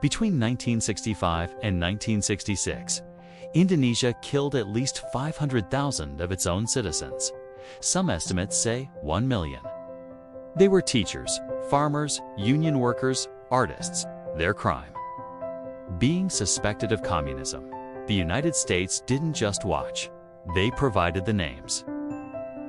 Between 1965 and 1966, Indonesia killed at least 500,000 of its own citizens. Some estimates say 1 million. They were teachers, farmers, union workers, artists. Their crime: being suspected of communism. The United States didn't just watch, they provided the names.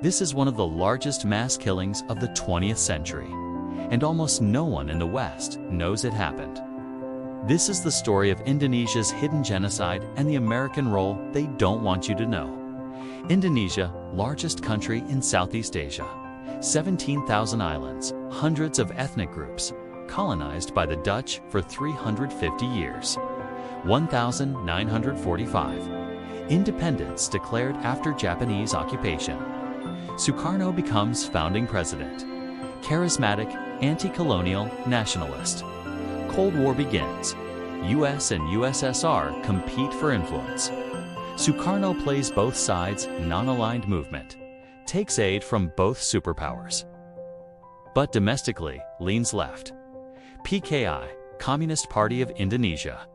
This is one of the largest mass killings of the 20th century, and almost no one in the West knows it happened. This is the story of Indonesia's hidden genocide and the American role they don't want you to know. Indonesia, largest country in Southeast Asia, 17,000 islands, hundreds of ethnic groups, colonized by the Dutch for 350 years. 1945. Independence declared after Japanese occupation. Sukarno becomes founding president. Charismatic, anti-colonial, nationalist. Cold War begins. US and USSR compete for influence. Sukarno plays both sides, non-aligned movement. Takes aid from both superpowers. But domestically, leans left. PKI, Communist Party of Indonesia.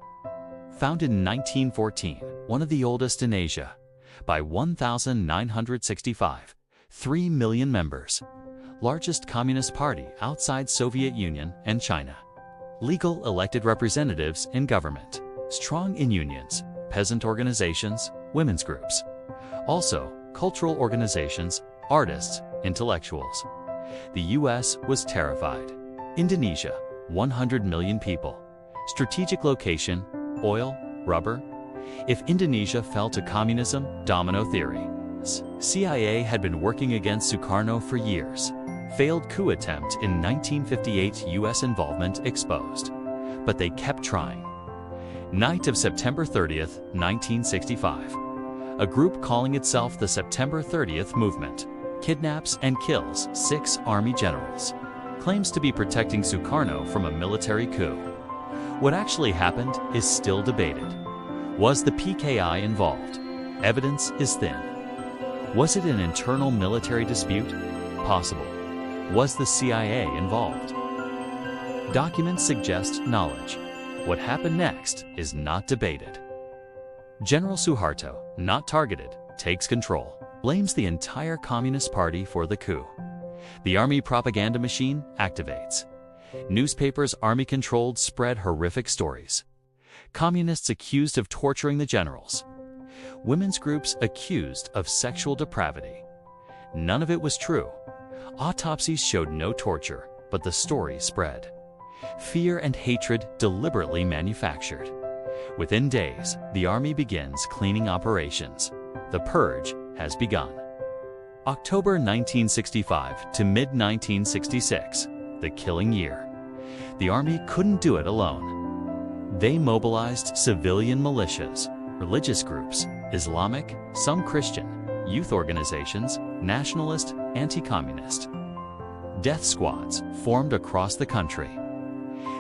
Founded in 1914, one of the oldest in Asia. By 1965, 3 million members. Largest communist party outside Soviet Union and China. Legal elected representatives in government. Strong in unions, peasant organizations, women's groups. Also, cultural organizations, artists, intellectuals. The US was terrified. Indonesia, 100 million people. Strategic location, oil, rubber. If Indonesia fell to communism, domino theory. CIA had been working against Sukarno for years. Failed coup attempt in 1958, US involvement exposed. But they kept trying. Night of September 30th, 1965. A group calling itself the September 30th Movement kidnaps and kills 6 army generals. Claims to be protecting Sukarno from a military coup. What actually happened is still debated. Was the PKI involved? Evidence is thin. Was it an internal military dispute? Possible. Was the CIA involved? Documents suggest knowledge. What happened next is not debated. General Suharto, not targeted, takes control. Blames the entire Communist Party for the coup. The army propaganda machine activates. Newspapers army-controlled spread horrific stories. Communists accused of torturing the generals. Women's groups accused of sexual depravity. None of it was true. Autopsies showed no torture, but the story spread. Fear and hatred deliberately manufactured. Within days, the army begins cleaning operations. The purge has begun. October 1965 to mid-1966, the killing year. The army couldn't do it alone. They mobilized civilian militias, religious groups, Islamic, some Christian, youth organizations, nationalist, anti-communist. Death squads formed across the country.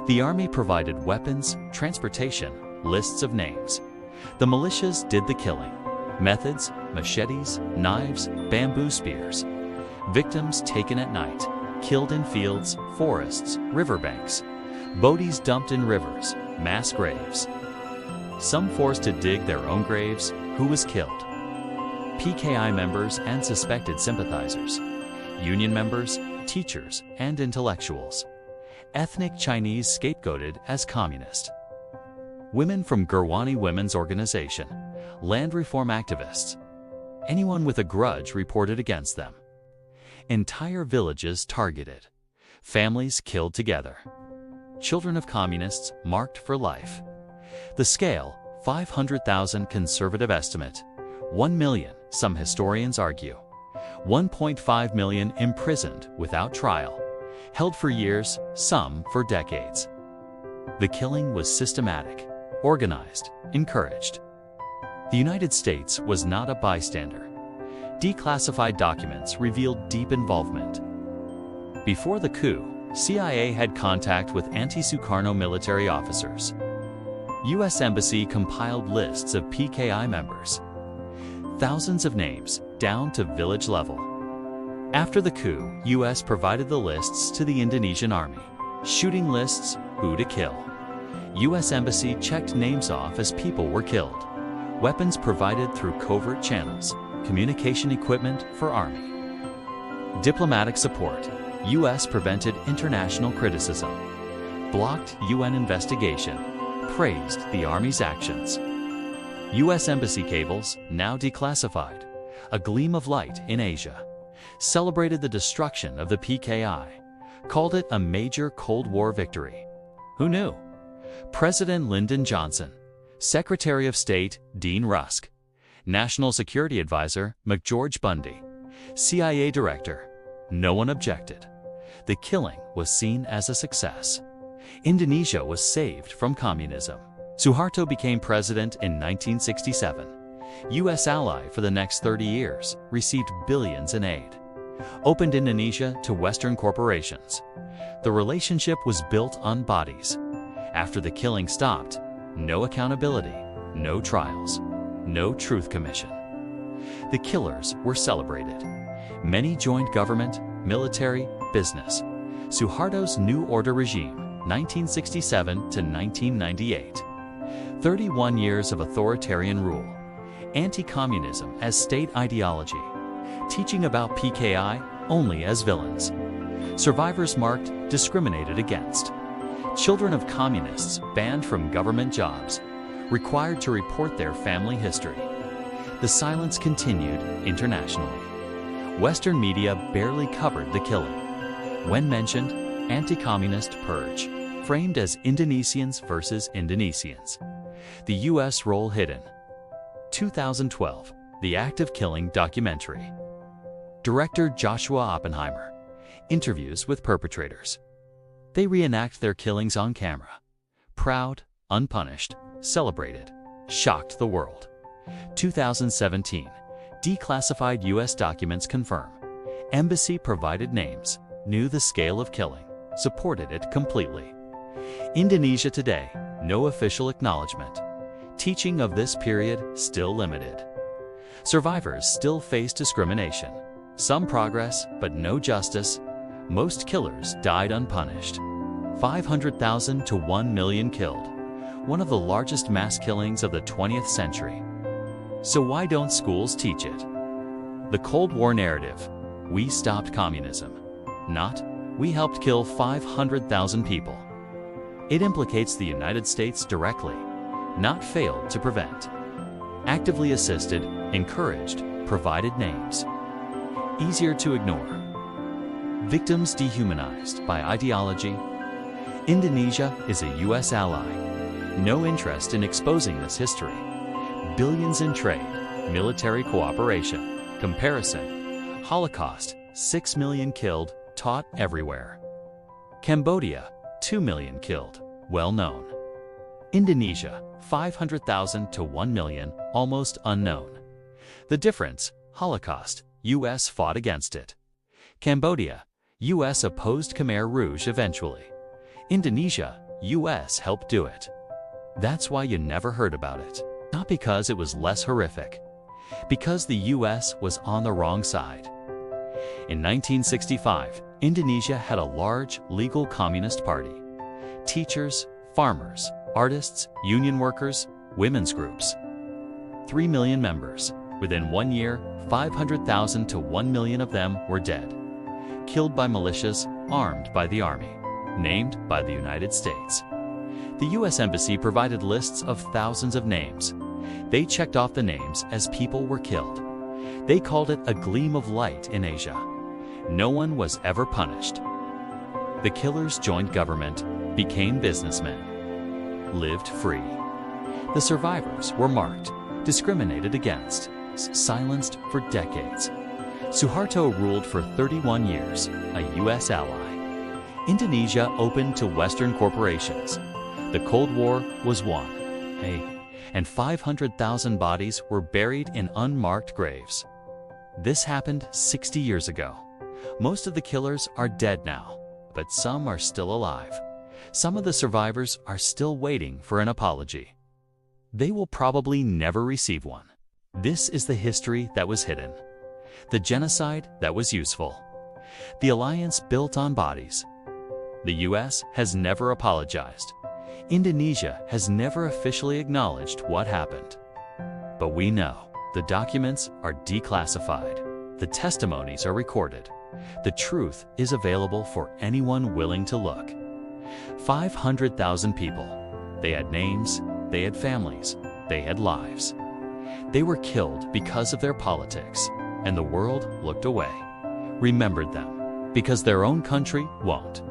The army provided weapons, transportation, lists of names. The militias did the killing. Methods: machetes, knives, bamboo spears. Victims taken at night, killed in fields, forests, riverbanks. Bodies dumped in rivers, mass graves. Some forced to dig their own graves. Who was killed? PKI members and suspected sympathizers. Union members, teachers, and intellectuals. Ethnic Chinese scapegoated as communist. Women from Gurwani Women's Organization. Land reform activists. Anyone with a grudge reported against them. Entire villages targeted. Families killed together. Children of communists marked for life. The scale, 500,000 conservative estimate. 1 million, some historians argue. 1.5 million imprisoned without trial. Held for years, some for decades. The killing was systematic, organized, encouraged. The United States was not a bystander. Declassified documents revealed deep involvement. Before the coup, CIA had contact with anti-Sukarno military officers. U.S. Embassy compiled lists of PKI members. Thousands of names, down to village level. After the coup, U.S. provided the lists to the Indonesian army. Shooting lists, who to kill. U.S. Embassy checked names off as people were killed. Weapons provided through covert channels. Communication equipment for Army. Diplomatic support. U.S. prevented international criticism. Blocked UN investigation. Praised the Army's actions. U.S. Embassy cables, now declassified. A gleam of light in Asia. Celebrated the destruction of the PKI. Called it a major Cold War victory. Who knew? President Lyndon Johnson. Secretary of State Dean Rusk. National Security Advisor McGeorge Bundy. CIA Director. No one objected. The killing was seen as a success. Indonesia was saved from communism. Suharto became president in 1967. U.S. ally for the next 30 years, received billions in aid. Opened Indonesia to Western corporations. The relationship was built on bodies. After the killing stopped, no accountability, no trials, no truth commission. The killers were celebrated. Many joined government, military, business. Suharto's New Order regime, 1967 to 1998. 31 years of authoritarian rule. Anti-communism as state ideology. Teaching about PKI only as villains. Survivors marked, discriminated against. Children of communists banned from government jobs, required to report their family history. The silence continued internationally. Western media barely covered the killing. When mentioned, anti-communist purge, framed as Indonesians versus Indonesians. The U.S. role hidden. 2012, The Act of Killing documentary. Director Joshua Oppenheimer. Interviews with perpetrators. They reenact their killings on camera. Proud, unpunished, celebrated, shocked the world. 2017, declassified U.S. documents confirm. Embassy provided names, knew the scale of killing, supported it completely. Indonesia today, no official acknowledgement. Teaching of this period still limited. Survivors still face discrimination. Some progress, but no justice. Most killers died unpunished. 500,000 to 1 million killed. One of the largest mass killings of the 20th century. So why don't schools teach it? The Cold War narrative. We stopped communism. Not, we helped kill 500,000 people. It implicates the United States directly, not failed to prevent. Actively assisted, encouraged, provided names. Easier to ignore. Victims dehumanized by ideology. Indonesia is a U.S. ally. No interest in exposing this history. Billions in trade, military cooperation, comparison. Holocaust, 6 million killed, taught everywhere. Cambodia, 2 million killed, well known. Indonesia, 500,000 to 1 million, almost unknown. The difference, Holocaust, U.S. fought against it. Cambodia, U.S. opposed Khmer Rouge eventually. Indonesia, U.S. helped do it. That's why you never heard about it. Not because it was less horrific. Because the U.S. was on the wrong side. In 1965, Indonesia had a large, legal communist party. Teachers, farmers, artists, union workers, women's groups. 3 million members. Within 1 year, 500,000 to 1 million of them were dead. Killed by militias, armed by the army, named by the United States. The U.S. Embassy provided lists of thousands of names. They checked off the names as people were killed. They called it a gleam of light in Asia. No one was ever punished. The killers joined government, became businessmen, lived free. The survivors were marked, discriminated against, silenced for decades. Suharto ruled for 31 years, a U.S. ally. Indonesia opened to Western corporations. The Cold War was won. And 500,000 bodies were buried in unmarked graves. This happened 60 years ago. Most of the killers are dead now, but some are still alive. Some of the survivors are still waiting for an apology. They will probably never receive one. This is the history that was hidden. The genocide that was useful. The alliance built on bodies. The U.S. has never apologized. Indonesia has never officially acknowledged what happened. But we know the documents are declassified, the testimonies are recorded, the truth is available for anyone willing to look. 500,000 people. They had names, they had families, they had lives. They were killed because of their politics, and the world looked away, remembered them, because their own country won't.